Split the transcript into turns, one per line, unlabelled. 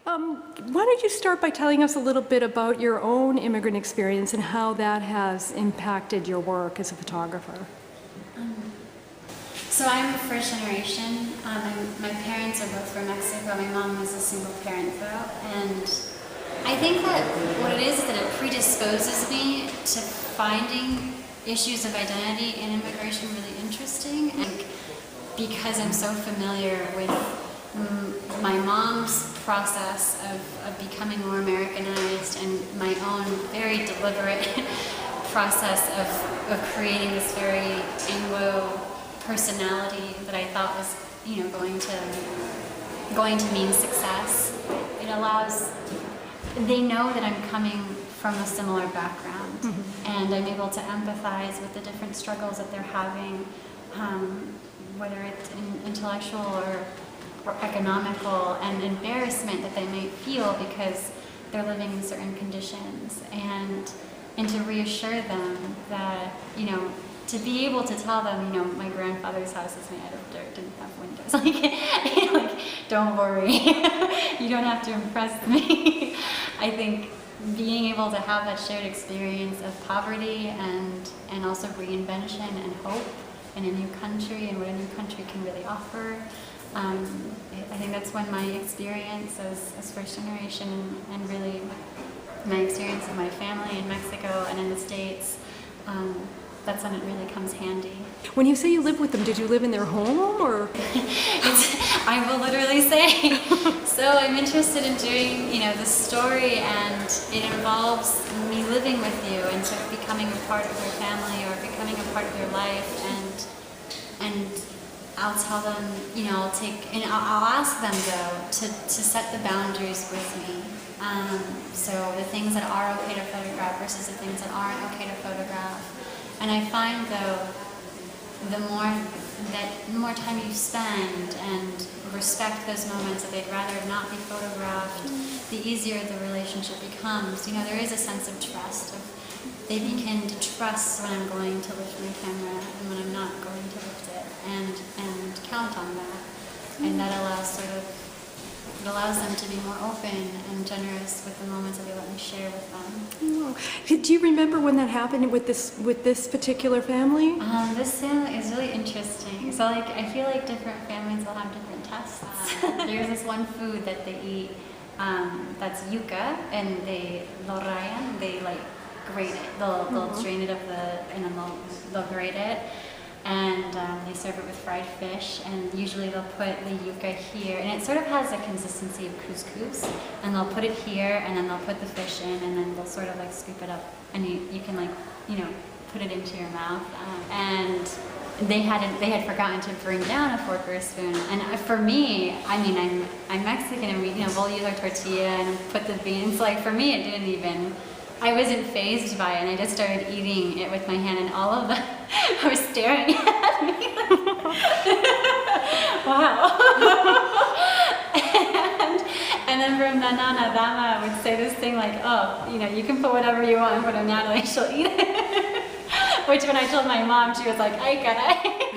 Why don't you start by telling us a little bit about your own immigrant experience and how that has impacted your work as a photographer?
So I'm first generation. My parents are both from Mexico. My mom was a single parent though, and I think that what it is that it predisposes me to finding issues of identity in immigration really interesting, and because I'm so familiar with my mom's process of becoming more Americanized and my own very deliberate process of creating this very Anglo personality that I thought was, going to mean success. It allows, they know that I'm coming from a similar background, and I'm able to empathize with the different struggles that they're having, whether it's intellectual or economical, and embarrassment that they may feel because they're living in certain conditions, and to reassure them that, to be able to tell them, my grandfather's house is made out of dirt, didn't have windows. Like, don't worry, you don't have to impress me. I think being able to have that shared experience of poverty and also reinvention and hope in a new country and what a new country can really offer. I think that's when my experience as first generation and really my experience with my family in Mexico and in the States, that's when it really comes handy.
When you say you live with them, did you live in their home or?
I will literally say. So I'm interested in doing, this story, and it involves me living with you and sort of becoming a part of your family or becoming a part of your life, and I'll tell them, I'll ask them though to set the boundaries with me. So the things that are okay to photograph versus the things that aren't okay to photograph. And I find though, the more time you spend and respect those moments that they'd rather not be photographed, the easier the relationship becomes. There is a sense of trust. They begin to trust when I'm going to lift my camera and when I'm not going to lift it, and count on that. And that allows them to be more open and generous with the moments that they let me share with them.
Oh. Do you remember when that happened with this particular family?
This family is really interesting. So I feel like different families will have different tests. There's this one food that they eat that's yuca, and they'll rayan, they grate it. They'll drain it and then they'll grate it. And they serve it with fried fish, and usually they'll put the yuca here, and it sort of has a consistency of couscous, and they'll put it here, and then they'll put the fish in, and then they'll sort of scoop it up, and you can put it into your mouth. And they had forgotten to bring down a fork or a spoon, and for me, I'm Mexican, and we'll use our tortilla and put the beans. For me, it didn't even. I wasn't fazed by it, and I just started eating it with my hand, and all of them were staring at me wow. and then from Nana Dama would say this thing you can put whatever you want in front of Natalie, she'll eat it. Which when I told my mom, she was like, ay caray.